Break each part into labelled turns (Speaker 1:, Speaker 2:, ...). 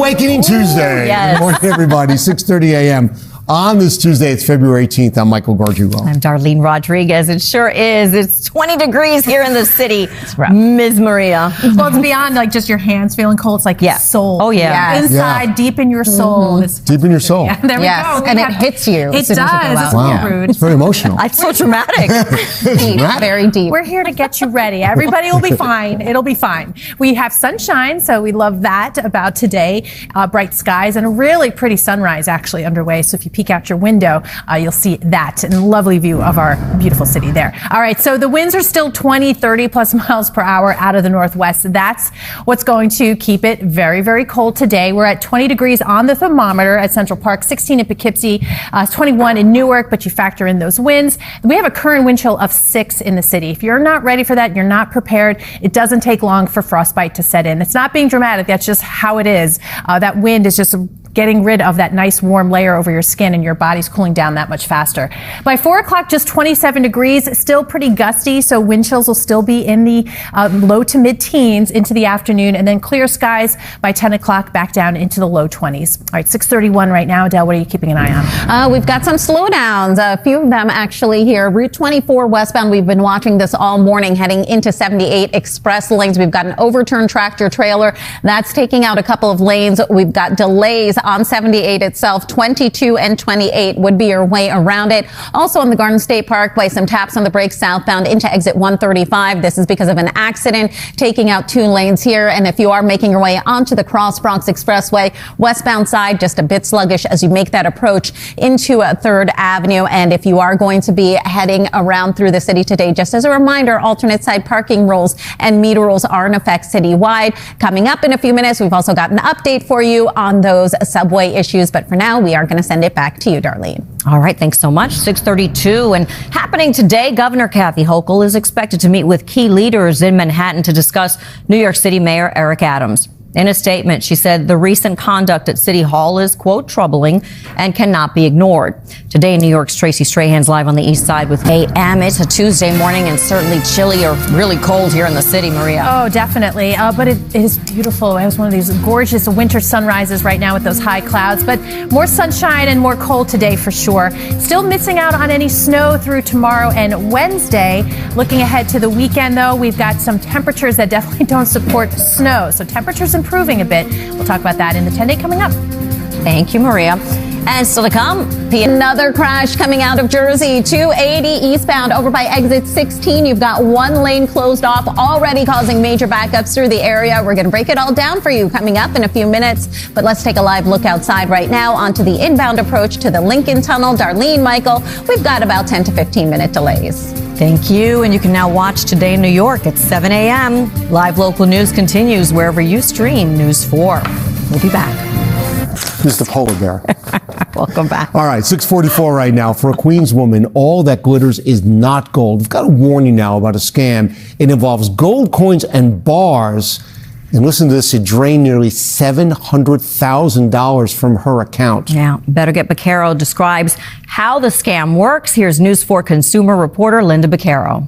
Speaker 1: Awakening Tuesday.
Speaker 2: Yes.
Speaker 1: Good morning, everybody. 6:30 a.m. On this Tuesday, it's February 18th. I'm Michael Gargiulo.
Speaker 2: I'm Darlene Rodriguez. It sure is. It's 20 degrees here in the city. Ms. Maria.
Speaker 3: Well, it's beyond like just your hands feeling cold. It's like soul.
Speaker 2: Oh, yeah.
Speaker 3: Yes. Inside, deep in your soul.
Speaker 1: Mm-hmm. Deep in your soul.
Speaker 3: Yeah, there we go.
Speaker 4: And it hits you.
Speaker 3: It does. It's
Speaker 1: wow.
Speaker 3: rude.
Speaker 1: It's very emotional.
Speaker 2: It's so dramatic.
Speaker 4: Deep, very deep.
Speaker 3: We're here to get you ready. Everybody will be fine. It'll be fine. We have sunshine, so we love that about today. Bright skies and a really pretty sunrise actually underway. So if you peek out your window, you'll see that and a lovely view of our beautiful city there. All right, so the winds are still 20, 30 plus miles per hour out of the northwest. That's what's going to keep it very, very cold today. We're at 20 degrees on the thermometer at Central Park, 16 in Poughkeepsie, 21 in Newark, but you factor in those winds. We have a current wind chill of 6 in the city. If you're not ready for that, you're not prepared, it doesn't take long for frostbite to set in. It's not being dramatic. That's just how it is. That wind is just getting rid of that nice warm layer over your skin, and your body's cooling down that much faster. By 4 o'clock, just 27 degrees, still pretty gusty, so wind chills will still be in the low to mid-teens into the afternoon, and then clear skies by 10 o'clock, back down into the low 20s. All right, 6:31 right now. Adele, what are you keeping an eye on?
Speaker 4: We've got some slowdowns, a few of them actually here. Route 24 westbound, we've been watching this all morning, heading into 78 express lanes. We've got an overturned tractor trailer that's taking out a couple of lanes. We've got delays on 78 itself. 22 and 28 would be your way around it. Also on the Garden State Parkway, some taps on the brakes southbound into exit 135. This is because of an accident taking out 2 lanes here. And if you are making your way onto the Cross Bronx Expressway, westbound side, just a bit sluggish as you make that approach into 3rd Avenue. And if you are going to be heading around through the city today, just as a reminder, alternate side parking rules and meter rules are in effect citywide. Coming up in a few minutes, we've also got an update for you on those subway issues. But for now, we are going to send it back to you, Darlene.
Speaker 2: All right, thanks so much. 6:32, and happening today, Governor Kathy Hochul is expected to meet with key leaders in Manhattan to discuss New York City Mayor Eric Adams. In a statement, she said the recent conduct at City Hall is, quote, troubling and cannot be ignored. Today, New York's Tracy Strahan's live on the east side with AM. It's a Tuesday morning and certainly chilly or really cold here in the city, Maria.
Speaker 3: Oh, definitely. But it is beautiful. It was one of these gorgeous winter sunrises right now with those high clouds. But more sunshine and more cold today for sure. Still missing out on any snow through tomorrow and Wednesday. Looking ahead to the weekend, though, we've got some temperatures that definitely don't support snow. So temperatures improving a bit. We'll talk about that in the 10-day coming up.
Speaker 2: Thank you, Maria. And still to come,
Speaker 4: another crash coming out of Jersey, 280 eastbound over by exit 16. You've got 1 lane closed off, already causing major backups through the area. We're going to break it all down for you coming up in a few minutes. But let's take a live look outside right now onto the inbound approach to the Lincoln Tunnel. Darlene, Michael, we've got about 10 to 15 minute delays.
Speaker 2: thank you. And you can now watch Today in New York at 7 a.m. Live local news continues wherever you stream News 4. We'll be back.
Speaker 1: Mr. Polar Bear.
Speaker 2: Welcome back.
Speaker 1: All right, 6:44 right now. For a Queens woman, all that glitters is not gold. We've got to warn you now about a scam. It involves gold coins and bars. And listen to this, it drained nearly $700,000 from her account.
Speaker 2: Yeah, Better Get Baccaro describes how the scam works. Here's News 4 consumer reporter Linda Baccaro.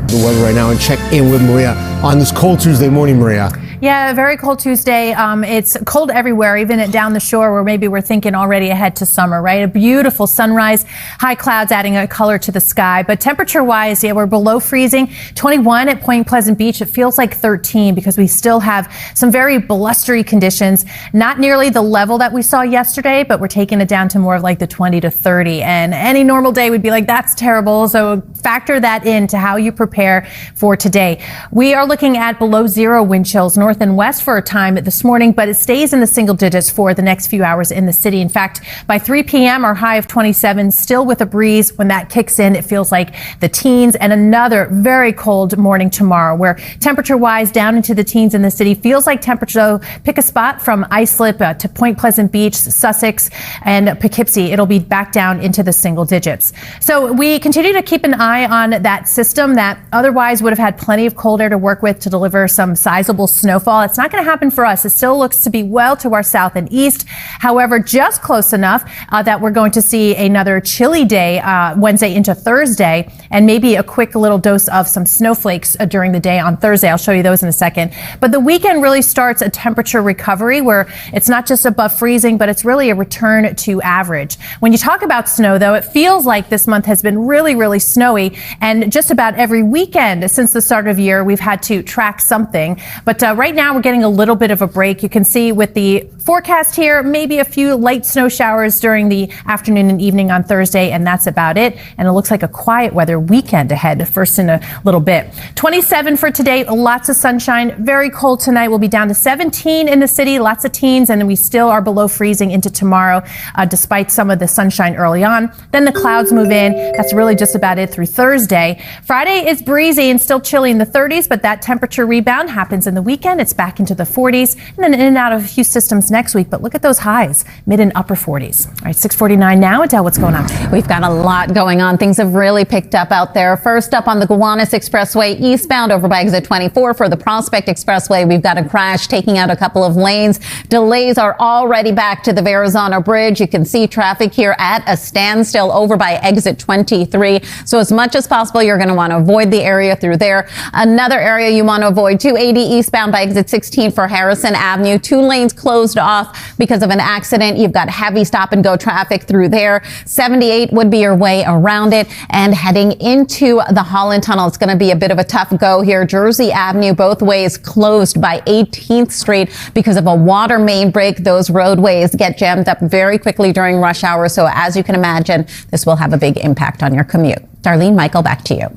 Speaker 1: The weather right now and check in with Maria on this cold Tuesday morning, Maria.
Speaker 3: Yeah, very cold Tuesday. It's cold everywhere, even down the shore where maybe we're thinking already ahead to summer, right? A beautiful sunrise, high clouds adding a color to the sky. But temperature-wise, yeah, we're below freezing. 21 at Point Pleasant Beach. It feels like 13 because we still have some very blustery conditions. Not nearly the level that we saw yesterday, but we're taking it down to more of like the 20 to 30. And any normal day would be like, that's terrible. So factor that into how you prepare for today. We are looking at below zero wind chills north and west for a time this morning, but it stays in the single digits for the next few hours in the city. In fact, by 3 p.m., our high of 27, still with a breeze. When that kicks in, it feels like the teens, and another very cold morning tomorrow where temperature-wise down into the teens in the city. Feels like temperature, though, pick a spot from Islip to Point Pleasant Beach, Sussex, and Poughkeepsie. It'll be back down into the single digits. So we continue to keep an eye on that system that otherwise would have had plenty of cold air to work with to deliver some sizable snowfall snowfall. It's not going to happen for us. It still looks to be well to our south and east. However, just close enough that we're going to see another chilly day Wednesday into Thursday, and maybe a quick little dose of some snowflakes during the day on Thursday. I'll show you those in a second. But the weekend really starts a temperature recovery where it's not just above freezing, but it's really a return to average. When you talk about snow, though, it feels like this month has been really, really snowy. And just about every weekend since the start of the year, we've had to track something. But right now, we're getting a little bit of a break. You can see with the forecast here, maybe a few light snow showers during the afternoon and evening on Thursday, and that's about it. And it looks like a quiet weather weekend ahead, first in a little bit. 27 for today, lots of sunshine. Very cold tonight. We'll be down to 17 in the city, lots of teens, and we still are below freezing into tomorrow, despite some of the sunshine early on. Then the clouds move in. That's really just about it through Thursday. Friday is breezy and still chilly in the 30s, but that temperature rebound happens in the weekend. It's back into the 40s, and then in and out of a few systems next week. But look at those highs, mid and upper 40s. All right, 6:49 now. Adele, what's going on?
Speaker 4: We've got a lot going on. Things have really picked up out there. First up on the Gowanus Expressway eastbound over by exit 24 for the Prospect Expressway. We've got a crash taking out a couple of lanes. Delays are already back to the Verrazano Bridge. You can see traffic here at a standstill over by exit 23. So as much as possible, you're going to want to avoid the area through there. Another area you want to avoid, 280 eastbound by exit 16 for Harrison Avenue. 2 lanes closed off because of an accident. You've got heavy stop and go traffic through there. 78 would be your way around it. And heading into the Holland Tunnel, it's going to be a bit of a tough go here. Jersey Avenue, both ways closed by 18th Street because of a water main break. Those roadways get jammed up very quickly during rush hour. So as you can imagine, this will have a big impact on your commute. Darlene, Michael, back to you.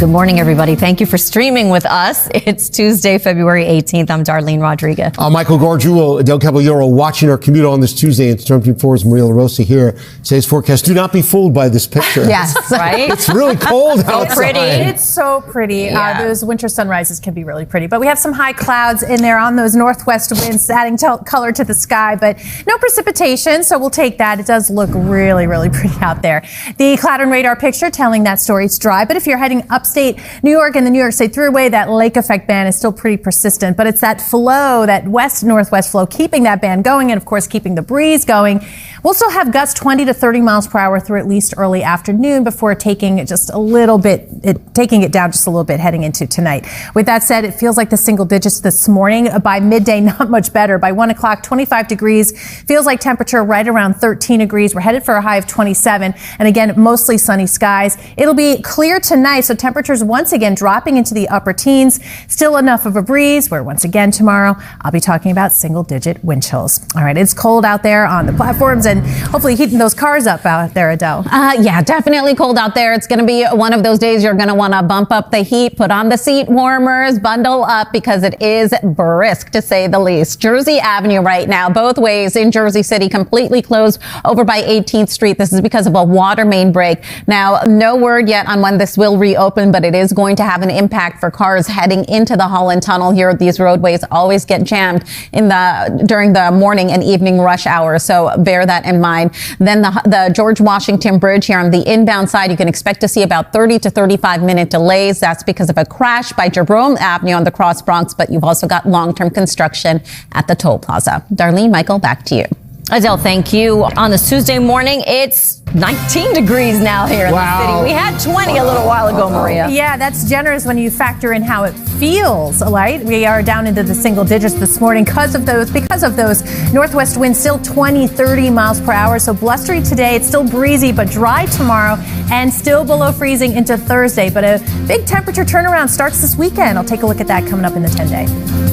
Speaker 2: Good morning, everybody. Thank you for streaming with us. It's Tuesday, February 18th. I'm Darlene Rodriguez.
Speaker 1: Michael Gargiulo, Adelle Caballero, watching our commute on this Tuesday. And Storm Team 4's Maria LaRosa here. Today's forecast. Do not be fooled by this picture.
Speaker 4: Yes,
Speaker 2: right?
Speaker 1: It's really cold outside.
Speaker 2: Pretty.
Speaker 3: It's so pretty.
Speaker 2: Yeah.
Speaker 3: Those winter sunrises can be really pretty. But we have some high clouds in there on those northwest winds, adding color to the sky. But no precipitation, so we'll take that. It does look really, really pretty out there. The cloud and radar picture telling that story. It's dry. But if you're heading upstate New York and the New York State Thruway, that lake effect band is still pretty persistent. But it's that flow, that west-northwest flow, keeping that band going and, of course, keeping the breeze going. We'll still have gusts 20 to 30 miles per hour through at least early afternoon before taking it just a little bit, taking it down just a little bit heading into tonight. With that said, it feels like the single digits this morning. By midday, not much better. By 1 o'clock, 25 degrees. Feels like temperature right around 13 degrees. We're headed for a high of 27. And again, mostly sunny skies. It'll be clear tonight, so temperatures once again dropping into the upper teens. Still enough of a breeze where once again tomorrow I'll be talking about single digit wind chills. All right, it's cold out there on the platforms and hopefully heating those cars up out there, Adele.
Speaker 4: Yeah, definitely cold out there. It's going to be one of those days you're going to want to bump up the heat, put on the seat warmers, bundle up because it is brisk to say the least. Jersey Avenue right now, both ways in Jersey City completely closed over by 18th Street. This is because of a water main break. Now, no word yet on when this will reopen, but it is going to have an impact for cars heading into the Holland Tunnel here. These roadways always get jammed during the morning and evening rush hour, so bear that in mind. Then the George Washington Bridge here on the inbound side, you can expect to see about 30 to 35 minute delays. That's because of a crash by Jerome Avenue on the Cross Bronx, but you've also got long-term construction at the toll plaza. Darlene, Michael, back to you.
Speaker 2: Adele, thank you. On this Tuesday morning, it's 19 degrees now here in the city. We had 20 a little while ago, Maria.
Speaker 3: Yeah, that's generous when you factor in how it feels, right? We are down into the single digits this morning because of those northwest winds, still 20, 30 miles per hour. So blustery today. It's still breezy, but dry tomorrow and still below freezing into Thursday. But a big temperature turnaround starts this weekend. I'll take a look at that coming up in the 10-day.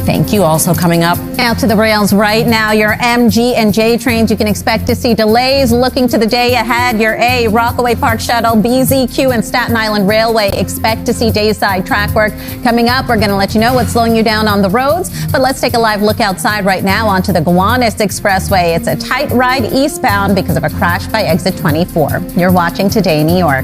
Speaker 2: Thank you. Also coming up.
Speaker 4: Out to the rails right now, your MG and J trains, you can expect to see delays. Looking to the day ahead, your A, Rockaway Park Shuttle, BZQ, and Staten Island Railway, expect to see dayside track work. Coming up, we're going to let you know what's slowing you down on the roads. But let's take a live look outside right now onto the Gowanus Expressway. It's a tight ride eastbound because of a crash by exit 24. You're watching Today New York.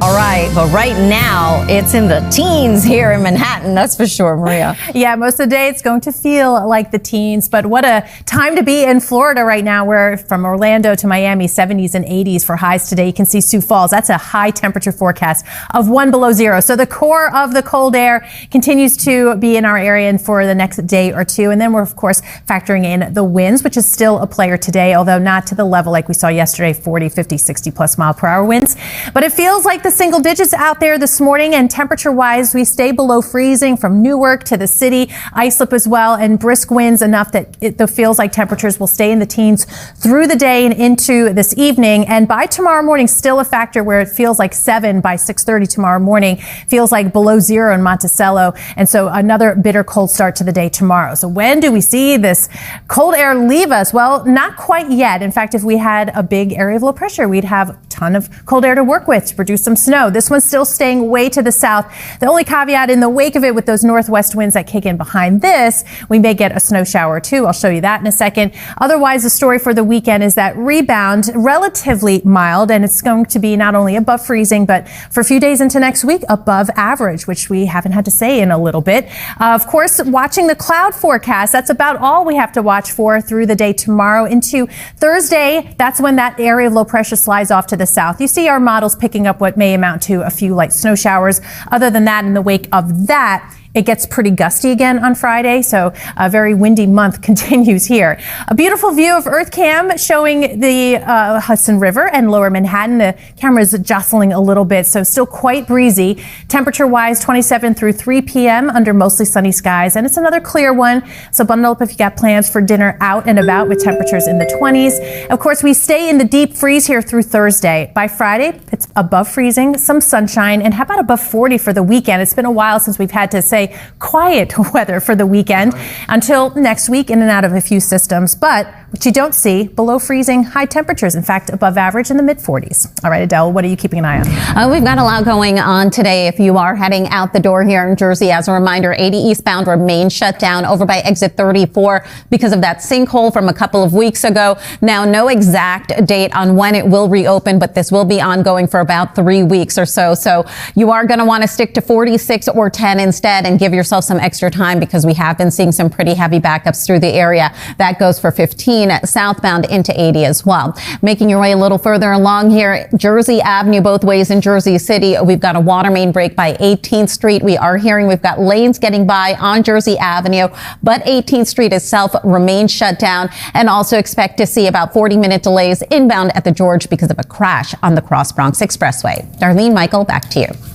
Speaker 2: All All right, but right now it's in the teens here in Manhattan, that's for sure, Maria.
Speaker 3: Yeah, most of the day it's going to feel like the teens, but what a time to be in Florida right now. We're from Orlando to Miami, 70s and 80s for highs today. You can see Sioux Falls. That's a high temperature forecast of 1 below zero. So the core of the cold air continues to be in our area and for the next day or two. And then we're, of course, factoring in the winds, which is still a player today, although not to the level like we saw yesterday, 40, 50, 60 plus mile per hour winds. But it feels like the single digits out there this morning, and temperature wise, we stay below freezing from Newark to the city, Islip as well, and brisk winds enough that it feels like temperatures will stay in the teens through the day and into this evening. And by tomorrow morning, still a factor where it feels like 7 by 6:30 tomorrow morning, feels like below zero in Monticello. And so another bitter cold start to the day tomorrow. So when do we see this cold air leave us? Well, not quite yet. In fact, if we had a big area of low pressure, we'd have a ton of cold air to work with to produce some snow. This one's still staying way to the south. The only caveat in the wake of it with those northwest winds that kick in behind this, we may get a snow shower or two. I'll show you that in a second. Otherwise, the story for the weekend is that rebound, relatively mild, and it's going to be not only above freezing, but for a few days into next week, above average, which we haven't had to say in a little bit. Of course, watching the cloud forecast, that's about all we have to watch for through the day tomorrow into Thursday. That's when that area of low pressure slides off to the south. You see our models picking up what may amount to a few light snow showers. Other than that, in the wake of that, it gets pretty gusty again on Friday, so a very windy month continues here. A beautiful view of EarthCam showing the Hudson River and lower Manhattan. The camera is jostling a little bit, so still quite breezy. Temperature-wise, 27 through 3 p.m. under mostly sunny skies, and it's another clear one, so bundle up if you got plans for dinner out and about with temperatures in the 20s. Of course, we stay in the deep freeze here through Thursday. By Friday, it's above freezing, some sunshine, and how about above 40 for the weekend? It's been a while since we've had to say quiet weather for the weekend until next week, in and out of a few systems. But what you don't see, below freezing, high temperatures, in fact, above average in the mid-40s. All right, Adele, what are you keeping an eye on?
Speaker 4: We've got a lot going on today. If you are heading out the door here in Jersey, as a reminder, 80 eastbound remains shut down over by exit 34 because of that sinkhole from a couple of weeks ago. Now, no exact date on when it will reopen, but this will be ongoing for about 3 weeks or so. So you are going to want to stick to 46 or 10 instead and give yourself some extra time because we have been seeing some pretty heavy backups through the area. That goes for 15 southbound into 80 as well. Making your way a little further along here, Jersey Avenue both ways in Jersey City. We've got a water main break by 18th Street. We are hearing we've got lanes getting by on Jersey Avenue, but 18th Street itself remains shut down, and also expect to see about 40-minute delays inbound at the George because of a crash on the Cross Bronx Expressway. Darlene, Michael, back to you.